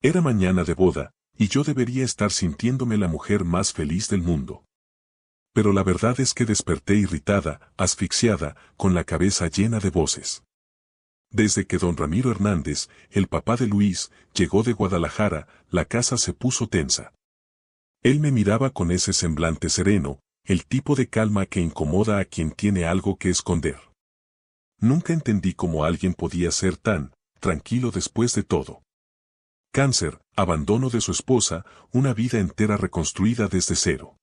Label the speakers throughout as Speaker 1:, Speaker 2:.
Speaker 1: Era mañana de boda, y yo debería estar sintiéndome la mujer más feliz del mundo. Pero la verdad es que desperté irritada, asfixiada, con la cabeza llena de voces. Desde que don Ramiro Hernández, el papá de Luis, llegó de Guadalajara, la casa se puso tensa. Él me miraba con ese semblante sereno, el tipo de calma que incomoda a quien tiene algo que esconder. Nunca entendí cómo alguien podía ser tan tranquilo después de todo. Cáncer, abandono de su esposa, una vida entera reconstruida desde cero.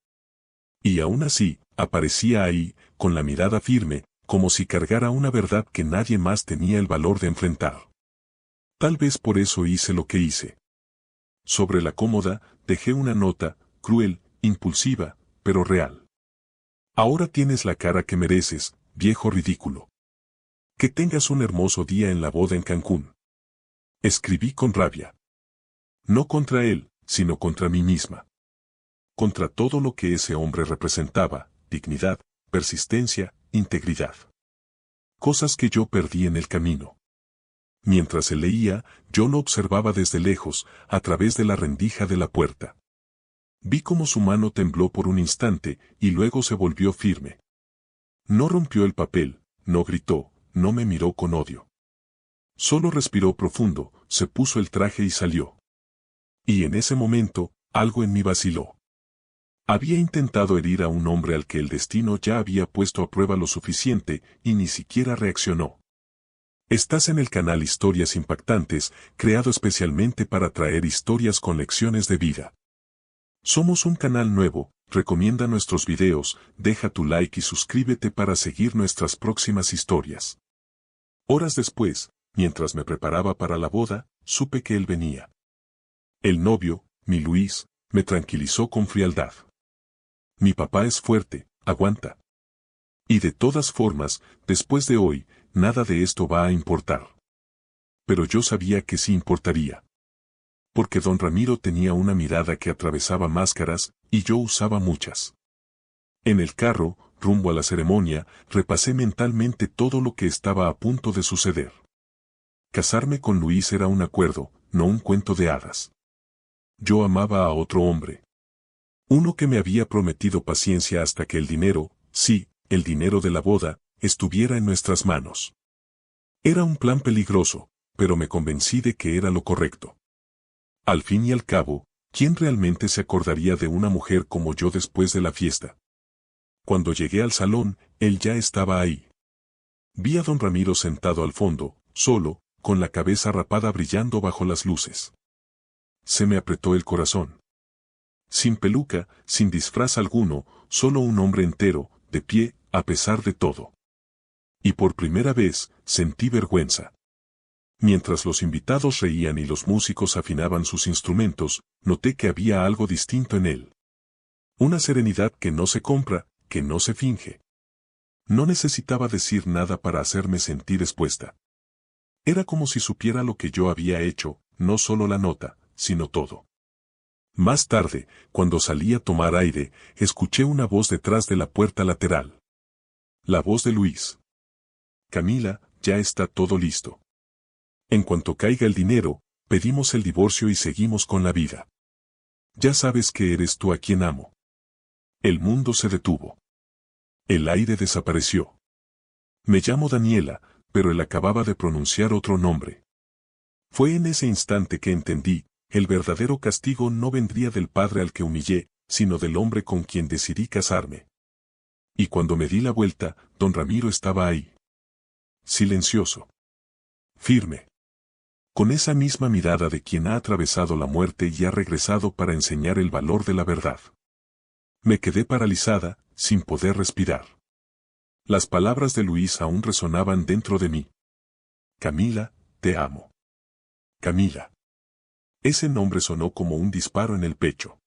Speaker 1: Y aún así, aparecía ahí, con la mirada firme, como si cargara una verdad que nadie más tenía el valor de enfrentar. Tal vez por eso hice lo que hice. Sobre la cómoda, dejé una nota, cruel, impulsiva, pero real. Ahora tienes la cara que mereces, viejo ridículo. Que tengas un hermoso día en la boda en Cancún. Escribí con rabia. No contra él, sino contra mí misma. Contra todo lo que ese hombre representaba, dignidad, persistencia, integridad. Cosas que yo perdí en el camino. Mientras se leía, yo lo observaba desde lejos, a través de la rendija de la puerta. Vi cómo su mano tembló por un instante, y luego se volvió firme. No rompió el papel, no gritó, no me miró con odio. Solo respiró profundo, se puso el traje y salió. Y en ese momento, algo en mí vaciló. Había intentado herir a un hombre al que el destino ya había puesto a prueba lo suficiente, y ni siquiera reaccionó. Estás en el canal Historias Impactantes, creado especialmente para traer historias con lecciones de vida. Somos un canal nuevo, recomienda nuestros videos, deja tu like y suscríbete para seguir nuestras próximas historias. Horas después, mientras me preparaba para la boda, supe que él venía. El novio, mi Luis, me tranquilizó con frialdad. Mi papá es fuerte, aguanta. Y de todas formas, después de hoy, nada de esto va a importar. Pero yo sabía que sí importaría. Porque don Ramiro tenía una mirada que atravesaba máscaras, y yo usaba muchas. En el carro, rumbo a la ceremonia, repasé mentalmente todo lo que estaba a punto de suceder. Casarme con Luis era un acuerdo, no un cuento de hadas. Yo amaba a otro hombre. Uno que me había prometido paciencia hasta que el dinero, sí, el dinero de la boda, estuviera en nuestras manos. Era un plan peligroso, pero me convencí de que era lo correcto. Al fin y al cabo, ¿quién realmente se acordaría de una mujer como yo después de la fiesta? Cuando llegué al salón, él ya estaba ahí. Vi a don Ramiro sentado al fondo, solo, con la cabeza rapada brillando bajo las luces. Se me apretó el corazón. Sin peluca, sin disfraz alguno, solo un hombre entero, de pie, a pesar de todo. Y por primera vez, sentí vergüenza. Mientras los invitados reían y los músicos afinaban sus instrumentos, noté que había algo distinto en él. Una serenidad que no se compra, que no se finge. No necesitaba decir nada para hacerme sentir expuesta. Era como si supiera lo que yo había hecho, no solo la nota, sino todo. Más tarde, cuando salí a tomar aire, escuché una voz detrás de la puerta lateral. La voz de Luis. Camila, ya está todo listo. En cuanto caiga el dinero, pedimos el divorcio y seguimos con la vida. Ya sabes que eres tú a quien amo. El mundo se detuvo. El aire desapareció. Me llamo Daniela, pero él acababa de pronunciar otro nombre. Fue en ese instante que entendí, el verdadero castigo no vendría del padre al que humillé, sino del hombre con quien decidí casarme. Y cuando me di la vuelta, don Ramiro estaba ahí. Silencioso. Firme. Con esa misma mirada de quien ha atravesado la muerte y ha regresado para enseñar el valor de la verdad. Me quedé paralizada, sin poder respirar. Las palabras de Luis aún resonaban dentro de mí. Camila, te amo. Camila. Ese nombre sonó como un disparo en el pecho.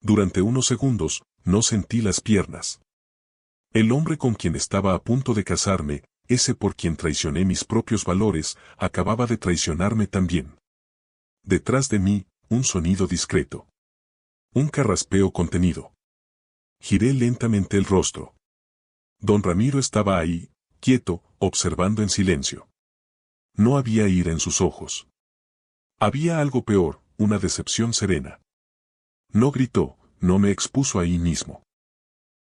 Speaker 1: Durante unos segundos, no sentí las piernas. El hombre con quien estaba a punto de casarme, ese por quien traicioné mis propios valores, acababa de traicionarme también. Detrás de mí, un sonido discreto. Un carraspeo contenido. Giré lentamente el rostro. Don Ramiro estaba ahí, quieto, observando en silencio. No había ira en sus ojos. Había algo peor, una decepción serena. No gritó, no me expuso ahí mismo.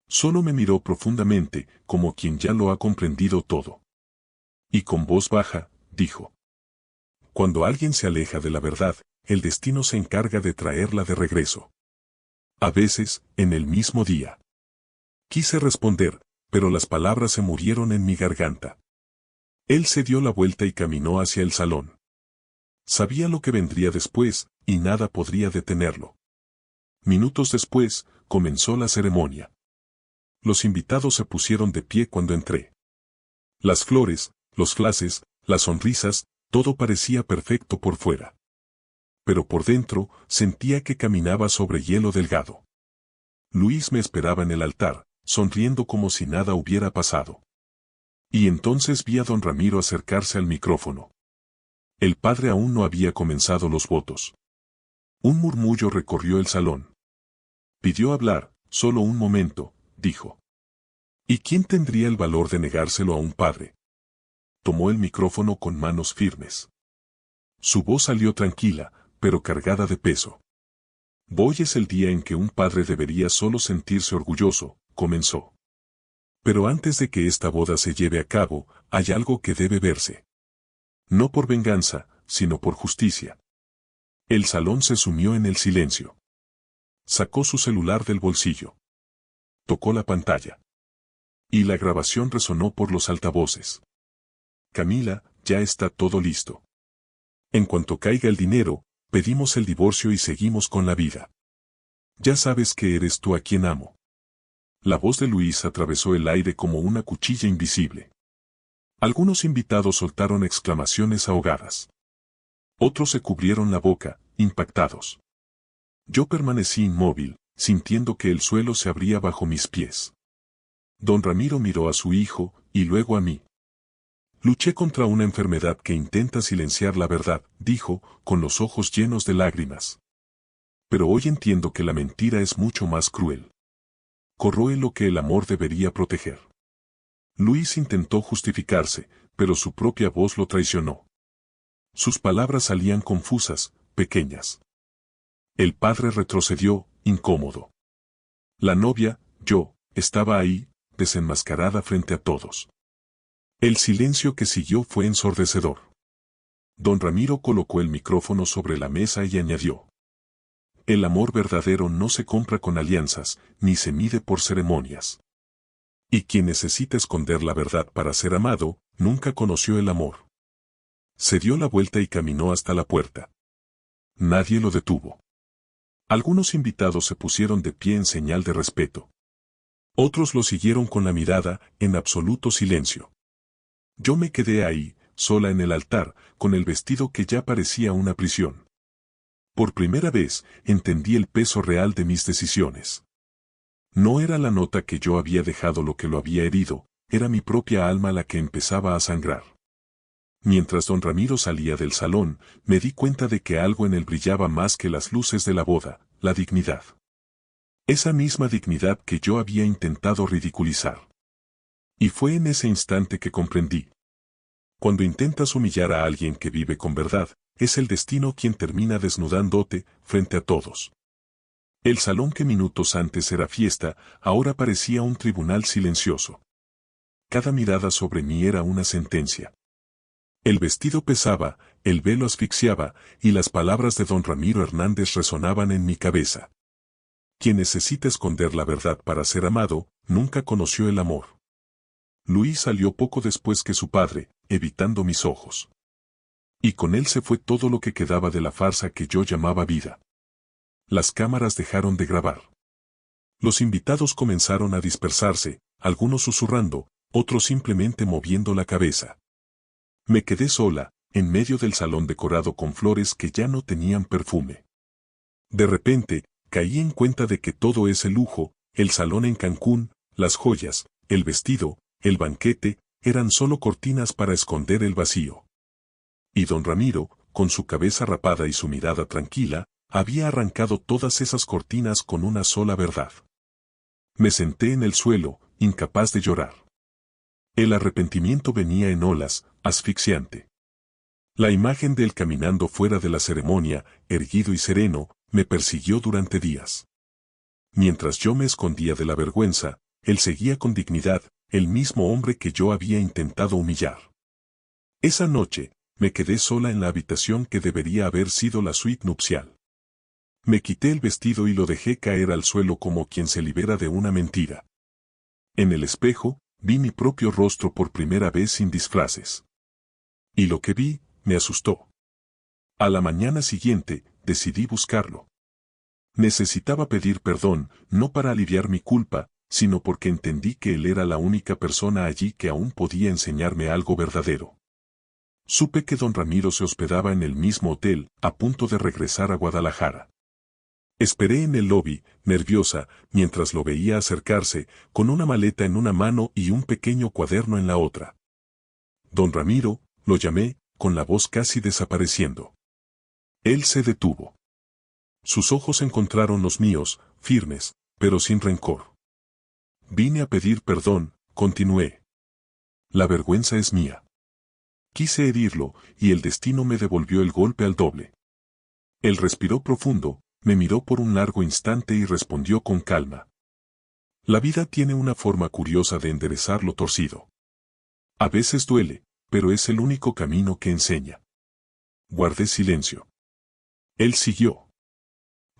Speaker 1: Solo me miró profundamente, como quien ya lo ha comprendido todo. Y con voz baja, dijo: cuando alguien se aleja de la verdad, el destino se encarga de traerla de regreso. A veces, en el mismo día. Quise responder, pero las palabras se murieron en mi garganta. Él se dio la vuelta y caminó hacia el salón. Sabía lo que vendría después, y nada podría detenerlo. Minutos después, comenzó la ceremonia. Los invitados se pusieron de pie cuando entré. Las flores, los flashes, las sonrisas, todo parecía perfecto por fuera. Pero por dentro, sentía que caminaba sobre hielo delgado. Luis me esperaba en el altar, sonriendo como si nada hubiera pasado. Y entonces vi a don Ramiro acercarse al micrófono. El padre aún no había comenzado los votos. Un murmullo recorrió el salón. Pidió hablar, solo un momento, dijo. ¿Y quién tendría el valor de negárselo a un padre? Tomó el micrófono con manos firmes. Su voz salió tranquila, pero cargada de peso. Hoy es el día en que un padre debería solo sentirse orgulloso, comenzó. Pero antes de que esta boda se lleve a cabo, hay algo que debe verse. No por venganza, sino por justicia. El salón se sumió en el silencio. Sacó su celular del bolsillo. Tocó la pantalla. Y la grabación resonó por los altavoces. Camila, ya está todo listo. En cuanto caiga el dinero, pedimos el divorcio y seguimos con la vida. Ya sabes que eres tú a quien amo. La voz de Luis atravesó el aire como una cuchilla invisible. Algunos invitados soltaron exclamaciones ahogadas. Otros se cubrieron la boca, impactados. Yo permanecí inmóvil, sintiendo que el suelo se abría bajo mis pies. Don Ramiro miró a su hijo, y luego a mí. Luché contra una enfermedad que intenta silenciar la verdad, dijo, con los ojos llenos de lágrimas. Pero hoy entiendo que la mentira es mucho más cruel. Corroe lo que el amor debería proteger. Luis intentó justificarse, pero su propia voz lo traicionó. Sus palabras salían confusas, pequeñas. El padre retrocedió, incómodo. La novia, yo, estaba ahí, desenmascarada frente a todos. El silencio que siguió fue ensordecedor. Don Ramiro colocó el micrófono sobre la mesa y añadió: el amor verdadero no se compra con alianzas, ni se mide por ceremonias. Y quien necesita esconder la verdad para ser amado, nunca conoció el amor. Se dio la vuelta y caminó hasta la puerta. Nadie lo detuvo. Algunos invitados se pusieron de pie en señal de respeto. Otros lo siguieron con la mirada, en absoluto silencio. Yo me quedé ahí, sola en el altar, con el vestido que ya parecía una prisión. Por primera vez, entendí el peso real de mis decisiones. No era la nota que yo había dejado lo que lo había herido, era mi propia alma la que empezaba a sangrar. Mientras don Ramiro salía del salón, me di cuenta de que algo en él brillaba más que las luces de la boda, la dignidad. Esa misma dignidad que yo había intentado ridiculizar. Y fue en ese instante que comprendí. Cuando intentas humillar a alguien que vive con verdad, es el destino quien termina desnudándote frente a todos. El salón que minutos antes era fiesta, ahora parecía un tribunal silencioso. Cada mirada sobre mí era una sentencia. El vestido pesaba, el velo asfixiaba, y las palabras de don Ramiro Hernández resonaban en mi cabeza. Quien necesita esconder la verdad para ser amado, nunca conoció el amor. Luis salió poco después que su padre, evitando mis ojos. Y con él se fue todo lo que quedaba de la farsa que yo llamaba vida. Las cámaras dejaron de grabar. Los invitados comenzaron a dispersarse, algunos susurrando, otros simplemente moviendo la cabeza. Me quedé sola, en medio del salón decorado con flores que ya no tenían perfume. De repente, caí en cuenta de que todo ese lujo, el salón en Cancún, las joyas, el vestido, el banquete, eran solo cortinas para esconder el vacío. Y don Ramiro, con su cabeza rapada y su mirada tranquila, había arrancado todas esas cortinas con una sola verdad. Me senté en el suelo, incapaz de llorar. El arrepentimiento venía en olas, asfixiante. La imagen de él caminando fuera de la ceremonia, erguido y sereno, me persiguió durante días. Mientras yo me escondía de la vergüenza, él seguía con dignidad, el mismo hombre que yo había intentado humillar. Esa noche, me quedé sola en la habitación que debería haber sido la suite nupcial. Me quité el vestido y lo dejé caer al suelo como quien se libera de una mentira. En el espejo, vi mi propio rostro por primera vez sin disfraces. Y lo que vi, me asustó. A la mañana siguiente, decidí buscarlo. Necesitaba pedir perdón, no para aliviar mi culpa, sino porque entendí que él era la única persona allí que aún podía enseñarme algo verdadero. Supe que don Ramiro se hospedaba en el mismo hotel, a punto de regresar a Guadalajara. Esperé en el lobby, nerviosa, mientras lo veía acercarse, con una maleta en una mano y un pequeño cuaderno en la otra. Don Ramiro, lo llamé, con la voz casi desapareciendo. Él se detuvo. Sus ojos encontraron los míos, firmes, pero sin rencor. Vine a pedir perdón, continué. La vergüenza es mía. Quise herirlo, y el destino me devolvió el golpe al doble. Él respiró profundo, me miró por un largo instante y respondió con calma. La vida tiene una forma curiosa de enderezar lo torcido. A veces duele, pero es el único camino que enseña. Guardé silencio. Él siguió.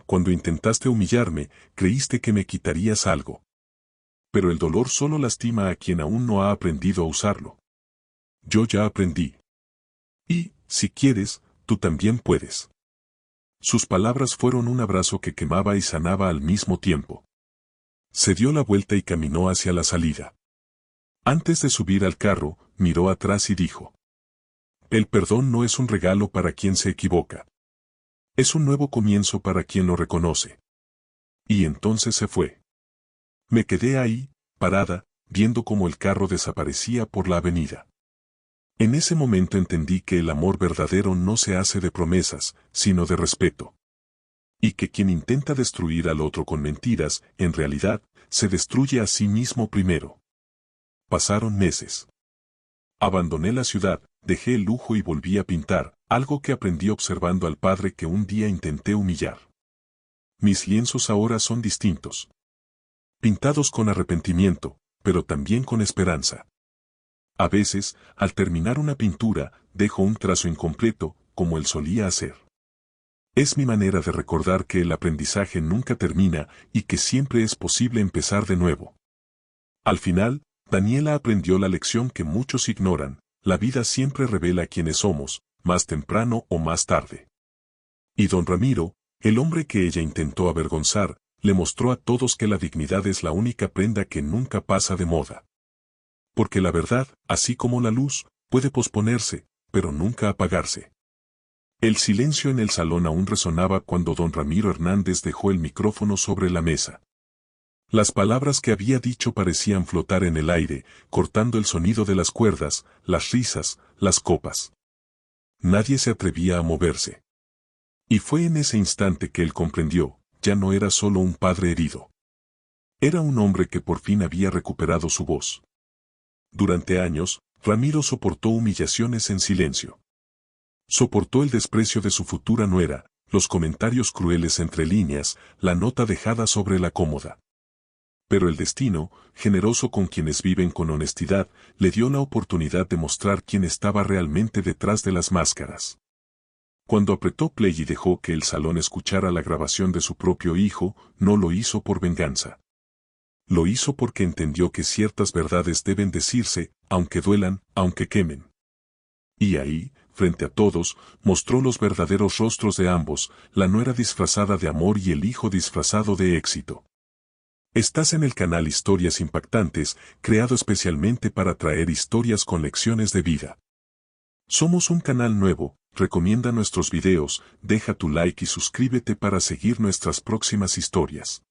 Speaker 1: Cuando intentaste humillarme, creíste que me quitarías algo. Pero el dolor solo lastima a quien aún no ha aprendido a usarlo. Yo ya aprendí. Y, si quieres, tú también puedes. Sus palabras fueron un abrazo que quemaba y sanaba al mismo tiempo. Se dio la vuelta y caminó hacia la salida. Antes de subir al carro, miró atrás y dijo: el perdón no es un regalo para quien se equivoca. Es un nuevo comienzo para quien lo reconoce. Y entonces se fue. Me quedé ahí, parada, viendo cómo el carro desaparecía por la avenida. En ese momento entendí que el amor verdadero no se hace de promesas, sino de respeto. Y que quien intenta destruir al otro con mentiras, en realidad, se destruye a sí mismo primero. Pasaron meses. Abandoné la ciudad, dejé el lujo y volví a pintar, algo que aprendí observando al padre que un día intenté humillar. Mis lienzos ahora son distintos. Pintados con arrepentimiento, pero también con esperanza. A veces, al terminar una pintura, dejo un trazo incompleto, como él solía hacer. Es mi manera de recordar que el aprendizaje nunca termina y que siempre es posible empezar de nuevo. Al final, Daniela aprendió la lección que muchos ignoran: la vida siempre revela quiénes somos, más temprano o más tarde. Y don Ramiro, el hombre que ella intentó avergonzar, le mostró a todos que la dignidad es la única prenda que nunca pasa de moda. Porque la verdad, así como la luz, puede posponerse, pero nunca apagarse. El silencio en el salón aún resonaba cuando don Ramiro Hernández dejó el micrófono sobre la mesa. Las palabras que había dicho parecían flotar en el aire, cortando el sonido de las cuerdas, las risas, las copas. Nadie se atrevía a moverse. Y fue en ese instante que él comprendió: ya no era solo un padre herido. Era un hombre que por fin había recuperado su voz. Durante años, Ramiro soportó humillaciones en silencio. Soportó el desprecio de su futura nuera, los comentarios crueles entre líneas, la nota dejada sobre la cómoda. Pero el destino, generoso con quienes viven con honestidad, le dio la oportunidad de mostrar quién estaba realmente detrás de las máscaras. Cuando apretó play y dejó que el salón escuchara la grabación de su propio hijo, no lo hizo por venganza. Lo hizo porque entendió que ciertas verdades deben decirse, aunque duelan, aunque quemen. Y ahí, frente a todos, mostró los verdaderos rostros de ambos: la nuera disfrazada de amor y el hijo disfrazado de éxito. Estás en el canal Historias Impactantes, creado especialmente para traer historias con lecciones de vida. Somos un canal nuevo. Recomienda nuestros videos, deja tu like y suscríbete para seguir nuestras próximas historias.